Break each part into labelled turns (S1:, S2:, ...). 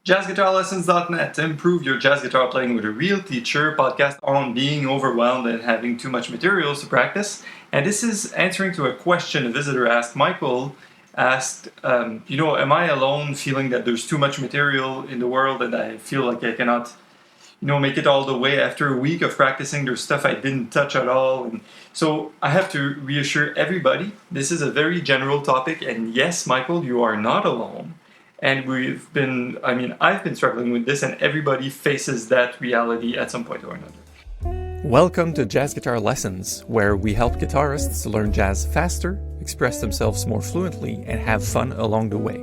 S1: JazzGuitarLessons.net. Improve your jazz guitar playing with a real teacher. Podcast on being overwhelmed and having too much materials to practice. And this is answering to a question a visitor asked. Michael asked, am I alone feeling that there's too much material in the world and I feel like I cannot, make it all the way after a week of practicing? There's stuff I didn't touch at all. And so I have to reassure everybody, this is a very general topic. And yes, Michael, you are not alone. And I've been struggling with this, and everybody faces that reality at some point or another.
S2: Welcome to Jazz Guitar Lessons, where we help guitarists learn jazz faster, express themselves more fluently, and have fun along the way.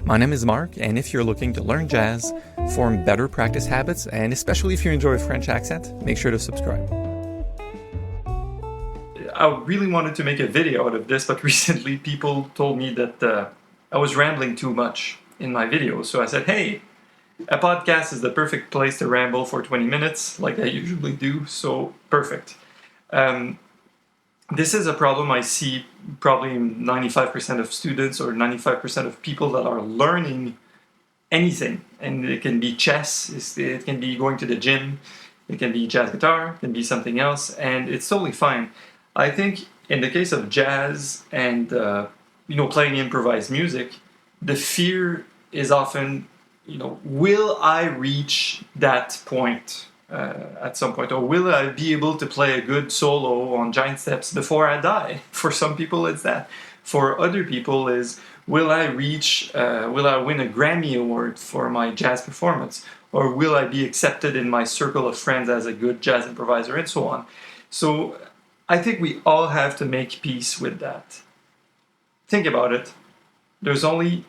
S2: My name is Mark, and if you're looking to learn jazz, form better practice habits, and especially if you enjoy a French accent, make sure to subscribe.
S1: I really wanted to make a video out of this, but recently people told me that I was rambling too much in my videos. So I said, hey, a podcast is the perfect place to ramble for 20 minutes like I usually do. So perfect. This is a problem I see probably 95% of students or 95% of people that are learning anything. And it can be chess, it can be going to the gym, it can be jazz guitar, it can be something else, and it's totally fine. I think in the case of jazz and playing improvised music, the fear is often, will I reach that point at some point? Or will I be able to play a good solo on Giant Steps before I die? For some people, it's that. For other people, will I win a Grammy Award for my jazz performance? Or will I be accepted in my circle of friends as a good jazz improviser, and so on? So I think we all have to make peace with that. Think about it. There's only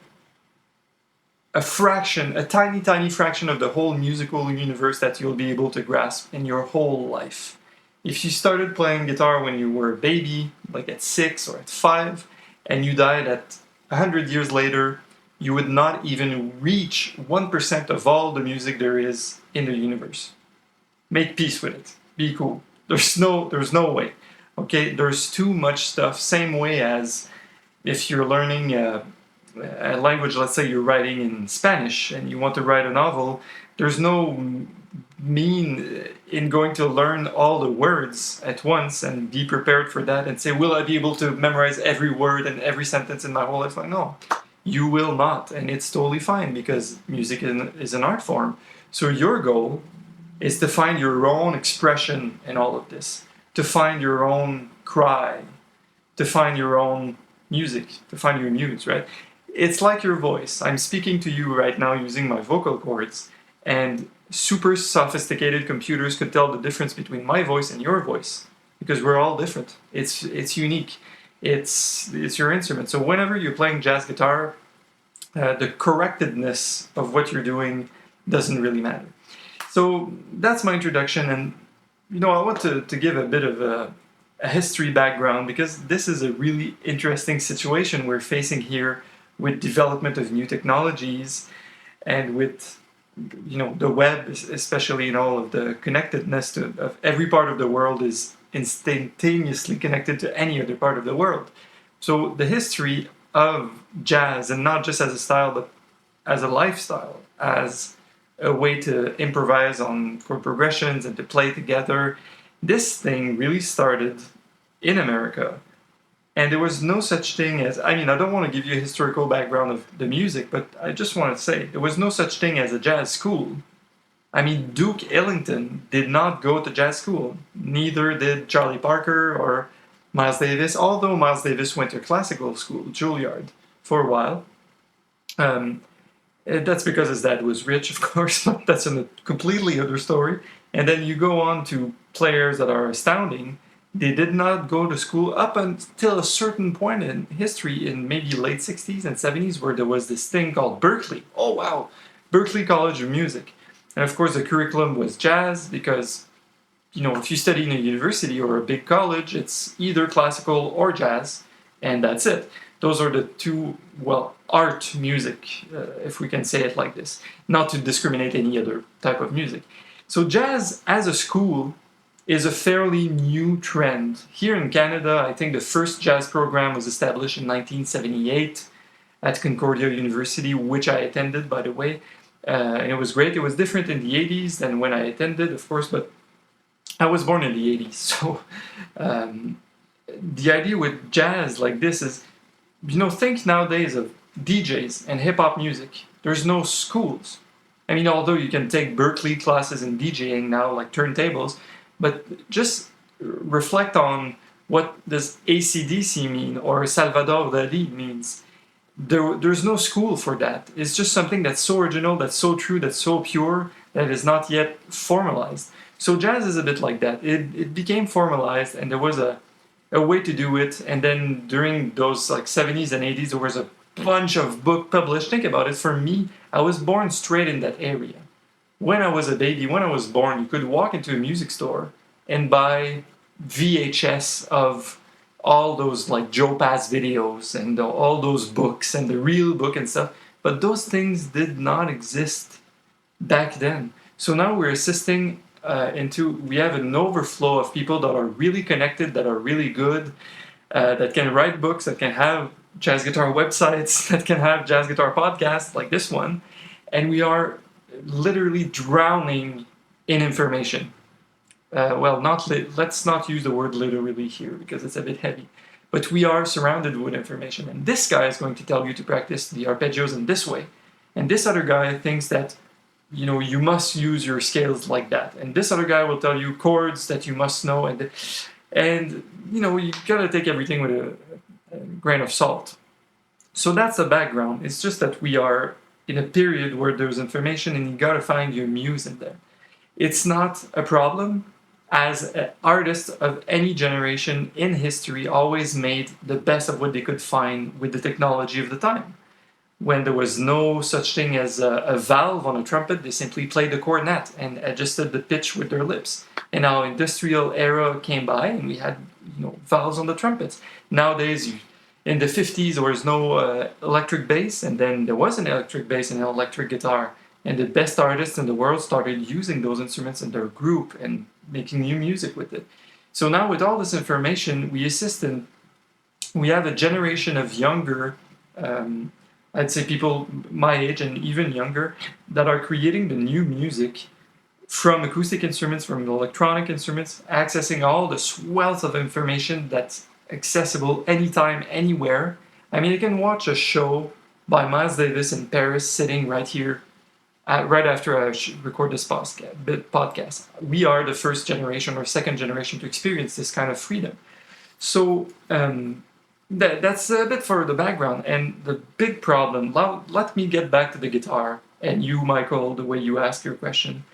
S1: a tiny fraction of the whole musical universe that you'll be able to grasp in your whole life. If you started playing guitar when you were a baby, like at 6 or at 5, and you died at 100 years later, you would not even reach 1% of all the music there is in the universe. Make peace with it. Be cool. There's no way. Okay, there's too much stuff. Same way as if you're learning a language, let's say you're writing in Spanish and you want to write a novel, there's no mean in going to learn all the words at once and be prepared for that and say, will I be able to memorize every word and every sentence in my whole life? Like, no, you will not. And it's totally fine because music is an art form. So your goal is to find your own expression in all of this, to find your own cry, to find your own music, to find your muse, right? It's like your voice. I'm speaking to you right now using my vocal cords, and super sophisticated computers could tell the difference between my voice and your voice because we're all different. It's unique. It's your instrument. So whenever you're playing jazz guitar, the correctedness of what you're doing doesn't really matter. So that's my introduction, and I want to give a bit of a history background because this is a really interesting situation we're facing here with development of new technologies and with the web, especially in all of the connectedness of every part of the world is instantaneously connected to any other part of the world. So the history of jazz, and not just as a style but as a lifestyle, as a way to improvise on chord progressions and to play together, this thing really started in America. And there was no such thing as, I don't want to give you a historical background of the music, but I just want to say, there was no such thing as a jazz school. Duke Ellington did not go to jazz school. Neither did Charlie Parker or Miles Davis, although Miles Davis went to classical school, Juilliard, for a while. That's because his dad was rich, of course, but that's a completely other story. And then you go on to players that are astounding. They did not go to school up until a certain point in history in maybe late 60s and 70s where there was this thing called Berkeley. Oh, wow. Berkeley College of Music. And of course, the curriculum was jazz because, if you study in a university or a big college, it's either classical or jazz, and that's it. Those are the two, art music, if we can say it like this, not to discriminate any other type of music. So jazz as a school is a fairly new trend. Here in Canada, I think the first jazz program was established in 1978 at Concordia University, which I attended, by the way. And it was great. It was different in the 80s than when I attended, of course, but I was born in the 80s. So the idea with jazz like this is, think nowadays of DJs and hip-hop music. There's no schools. I mean, although you can take Berkeley classes in DJing now, like turntables, but just reflect on what does AC/DC mean or Salvador Dali means. There's no school for that. It's just something that's so original, that's so true, that's so pure, that is not yet formalized. So jazz is a bit like that. It became formalized, and there was a way to do it. And then during those like 70s and 80s, there was a bunch of book published. Think about it. For me, I was born straight in that area. When I was a baby, when I was born, you could walk into a music store and buy VHS of all those like Joe Pass videos and all those books and the real book and stuff. But those things did not exist back then. So now we're assisting we have an overflow of people that are really connected, that are really good, that can write books, that can have jazz guitar websites, that can have jazz guitar podcasts like this one. And we are literally drowning in information. Let's not use the word literally here because it's a bit heavy. But we are surrounded with information. And this guy is going to tell you to practice the arpeggios in this way. And this other guy thinks that you must use your scales like that. And this other guy will tell you chords that you must know. And you gotta take everything with a grain of salt. So that's the background. It's just that we are in a period where there's information and you gotta find your muse in there. It's not a problem, as artists of any generation in history always made the best of what they could find with the technology of the time. When there was no such thing as a valve on a trumpet, they simply played the cornet and adjusted the pitch with their lips. And our industrial era came by and we had valves on the trumpets. Nowadays, in the 50s, there was no electric bass, and then there was an electric bass and an electric guitar. And the best artists in the world started using those instruments in their group and making new music with it. So now with all this information, we have a generation of younger, I'd say people my age and even younger, that are creating the new music from acoustic instruments, from electronic instruments, accessing all this wealth of information that's accessible anytime, anywhere. I mean, you can watch a show by Miles Davis in Paris sitting right here, right after I record this podcast. We are the first generation or second generation to experience this kind of freedom. So that's a bit for the background. And the big problem, let me get back to the guitar, and you, Michael, the way you ask your question.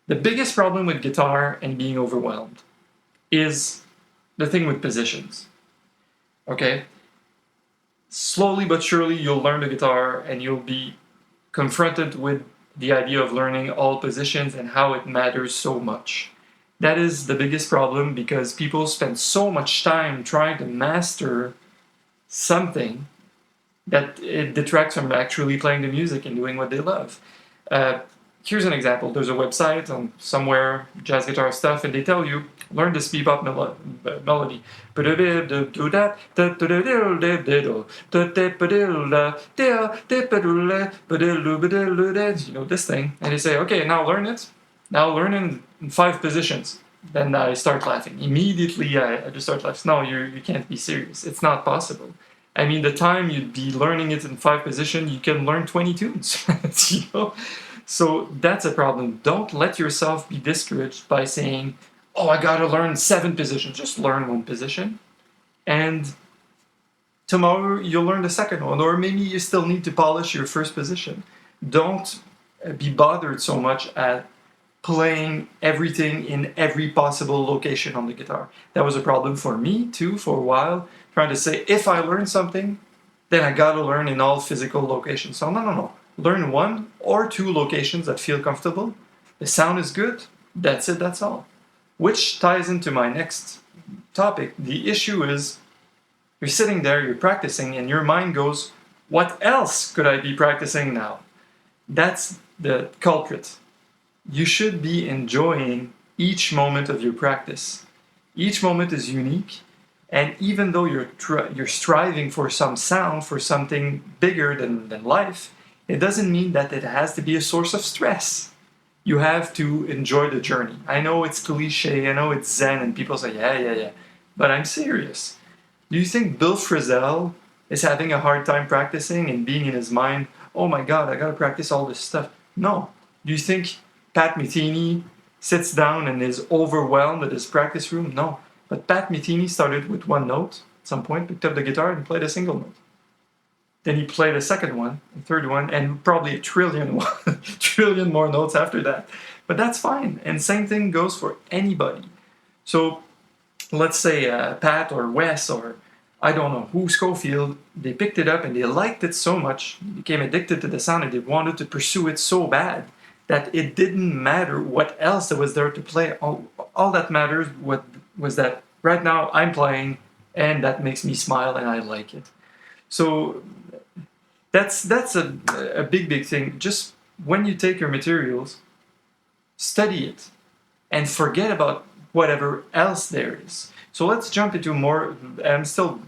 S1: The biggest problem with guitar and being overwhelmed is the thing with positions. Okay? Slowly but surely you'll learn the guitar and you'll be confronted with the idea of learning all positions and how it matters so much. That is the biggest problem, because people spend so much time trying to master something that it detracts from actually playing the music and doing what they love. Here's an example. There's a website on somewhere, jazz guitar stuff, and they tell you, learn this bebop melody. This thing. And they say, okay, now learn it. Now learn in 5 positions. Then I start laughing. Immediately I just start laughing. No, you can't be serious. It's not possible. I mean, the time you'd be learning it in 5 positions, you can learn 20 tunes. So that's a problem. Don't let yourself be discouraged by saying, oh, I gotta learn 7 positions. Just learn 1 position. And tomorrow you'll learn the second one. Or maybe you still need to polish your first position. Don't be bothered so much at playing everything in every possible location on the guitar. That was a problem for me too for a while, trying to say, if I learn something, then I gotta learn in all physical locations. So no. Learn 1 or 2 locations that feel comfortable. The sound is good. That's it, that's all. Which ties into my next topic. The issue is, you're sitting there, you're practicing, and your mind goes, what else could I be practicing now? That's the culprit. You should be enjoying each moment of your practice. Each moment is unique, and even though you're striving for some sound, for something bigger than life, It doesn't mean that it has to be a source of stress. You have to enjoy the journey. I know it's cliche, I know it's zen, and people say, yeah. But I'm serious. Do you think Bill Frisell is having a hard time practicing and being in his mind, oh my God, I gotta practice all this stuff? No. Do you think Pat Metheny sits down and is overwhelmed at his practice room? No. But Pat Metheny started with one note at some point, picked up the guitar and played a single note. Then he played a second one, a third one, and probably a trillion more notes after that. But that's fine. And same thing goes for anybody. So let's say Pat or Wes or I don't know who, Schofield, they picked it up and they liked it so much, became addicted to the sound, and they wanted to pursue it so bad that it didn't matter what else there was there to play. All that matters was that right now I'm playing and that makes me smile and I like it. So that's a big thing. Just when you take your materials, study it and forget about whatever else there is. So let's jump into more. I'm still,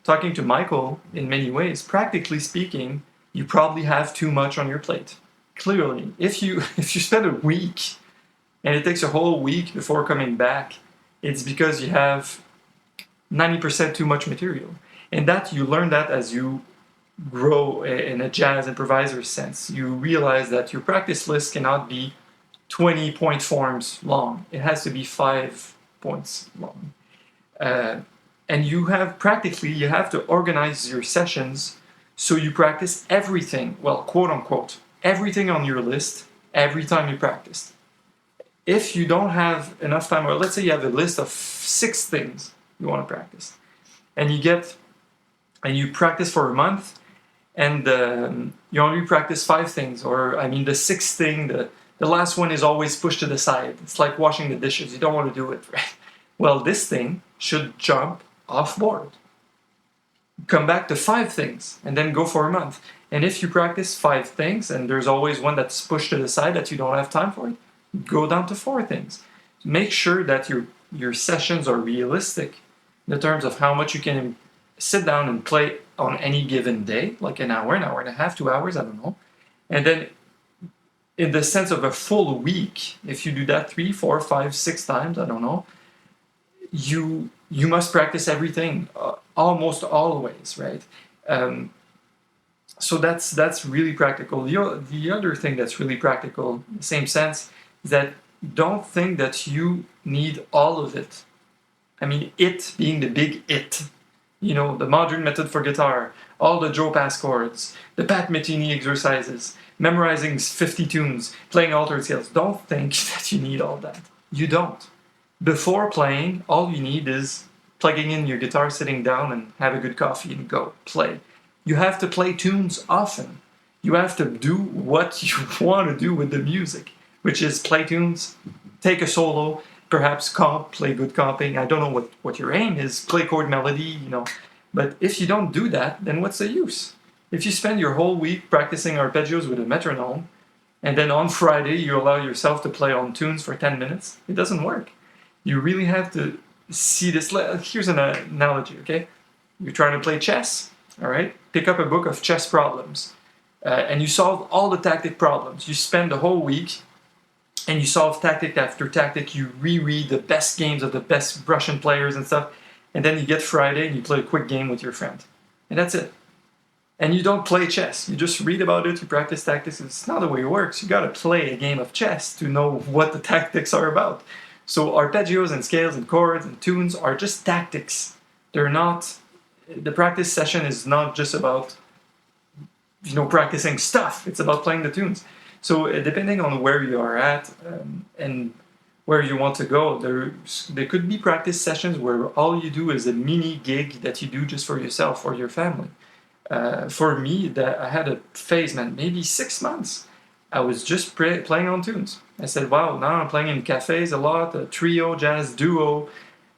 S1: talking to Michael in many ways. Practically speaking, you probably have too much on your plate. Clearly, if you spend a week and it takes a whole week before coming back, it's because you have 90% too much material. And that you learn that as you grow in a jazz improviser sense. You realize that your practice list cannot be 20 point forms long. It has to be 5 points long. And you have to organize your sessions so you practice everything, well, quote unquote, everything on your list every time you practice. If you don't have enough time, or let's say you have a list of 6 things you want to practice, and you practice for a month, and you only practice 5 things, or the 6th thing, the last one is always pushed to the side. It's like washing the dishes. You don't want to do it, right? Well, this thing should jump off board. Come back to 5 things and then go for a month. And if you practice 5 things and there's always one that's pushed to the side that you don't have time for it, go down to 4 things. Make sure that your sessions are realistic in terms of how much you can sit down and play on any given day, like an hour and a half, 2 hours, I don't know. And then in the sense of a full week, if you do that 3, 4, 5, 6 times, I don't know, you must practice everything almost always, right? So that's really practical. The other thing that's really practical, in the same sense, is that don't think that you need all of it. It being the big it. The modern method for guitar, all the Joe Pass chords, the Pat Metheny exercises, memorizing 50 tunes, playing altered scales. Don't think that you need all that. You don't. Before playing, all you need is plugging in your guitar, sitting down, and have a good coffee and go play. You have to play tunes often. You have to do what you want to do with the music, which is play tunes, take a solo, perhaps comp, play good comping. I don't know what your aim is, play chord melody, But if you don't do that, then what's the use? If you spend your whole week practicing arpeggios with a metronome, and then on Friday you allow yourself to play on tunes for 10 minutes, it doesn't work. You really have to see this. Here's an analogy, okay? You're trying to play chess, all right? Pick up a book of chess problems, and you solve all the tactic problems. You spend the whole week, and you solve tactic after tactic. You reread the best games of the best Russian players and stuff, and then you get Friday and you play a quick game with your friend. And that's it. And you don't play chess. You just read about it, you practice tactics. It's not the way it works. You got to play a game of chess to know what the tactics are about. So arpeggios and scales and chords and tunes are just tactics. They're not, the practice session is not just about, practicing stuff. It's about playing the tunes. So depending on where you are at and where you want to go, there could be practice sessions where all you do is a mini gig that you do just for yourself or your family. For me, I had a phase, maybe 6 months. I was just playing on tunes. I said, wow, now I'm playing in cafes a lot, a trio, jazz, duo.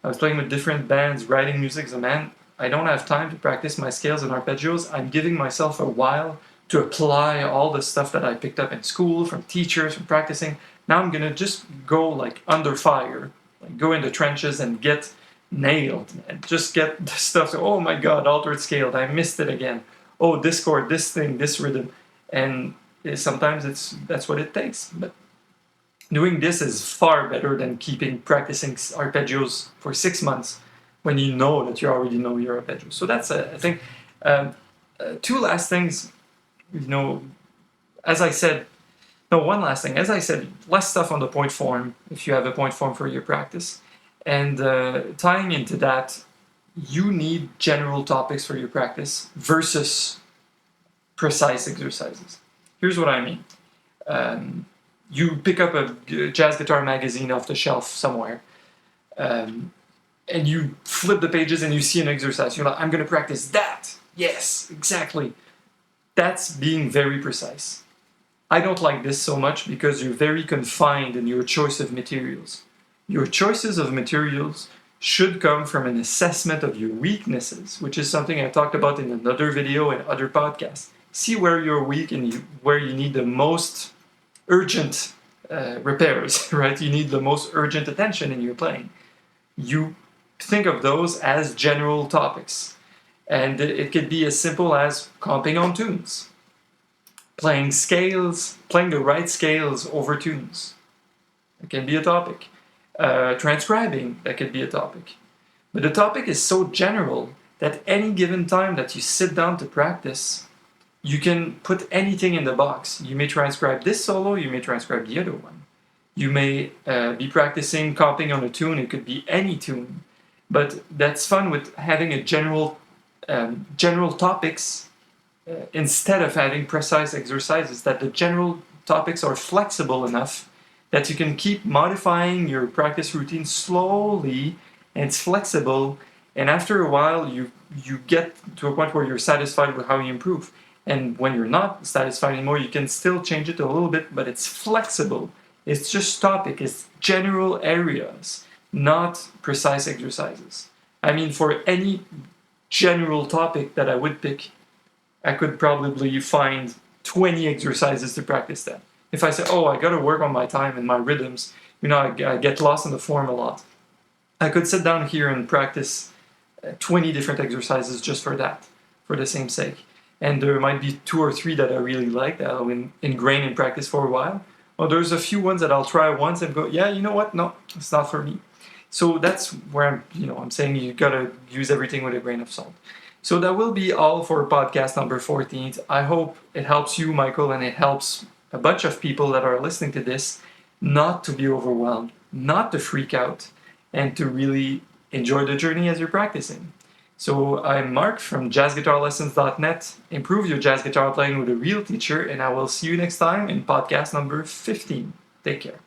S1: I was playing with different bands, writing music. So man, I don't have time to practice my scales and arpeggios. I'm giving myself a while to apply all the stuff that I picked up in school, from teachers, from practicing. Now I'm going to just go like under fire, like go in the trenches and get nailed and just get the stuff. So, oh my God, altered scale, I missed it again. Oh, this chord, this thing, this rhythm. and sometimes that's what it takes. But doing this is far better than practicing arpeggios for 6 months when you know that you already know your arpeggios. So that's I think two last things. As I said, one last thing. As I said, less stuff on the point form if you have a point form for your practice, and tying into that, you need general topics for your practice versus precise exercises. Here's what I mean. You pick up a jazz guitar magazine off the shelf somewhere, and you flip the pages and you see an exercise. You're like, I'm going to practice that. Yes, exactly. That's being very precise. I don't like this so much because you're very confined in your choice of materials. Your choices of materials should come from an assessment of your weaknesses, which is something I talked about in another video and other podcasts. See where you're weak and where you need the most urgent repairs, right? You need the most urgent attention in your playing. You think of those as general topics. And it could be as simple as comping on tunes, playing the right scales over tunes. It can be a topic. Transcribing, that could be a topic. But the topic is so general that any given time that you sit down to practice, you can put anything in the box. You may transcribe this solo, you may transcribe the other one. You may be practicing comping on a tune, it could be any tune. But that's fun with having a general topics instead of having precise exercises, that the general topics are flexible enough that you can keep modifying your practice routine slowly, and it's flexible, and after a while you get to a point where you're satisfied with how you improve. And when you're not satisfied anymore, you can still change it a little bit, but it's flexible. It's just topic, it's general areas, not precise exercises. I mean, for any general topic that I would pick, I could probably find 20 exercises to practice that. If I say, I got to work on my time and my rhythms, I get lost in the form a lot. I could sit down here and practice 20 different exercises just for that, for the same sake. And there might be 2 or 3 that I really like, that I'll ingrain in practice for a while. Or there's a few ones that I'll try once and go, yeah, you know what? No, it's not for me. So that's where I'm saying you gotta use everything with a grain of salt. So that will be all for podcast number 14. I hope it helps you, Michael, and it helps a bunch of people that are listening to this not to be overwhelmed, not to freak out, and to really enjoy the journey as you're practicing. So I'm Mark from jazzguitarlessons.net. Improve your jazz guitar playing with a real teacher, and I will see you next time in podcast number 15. Take care.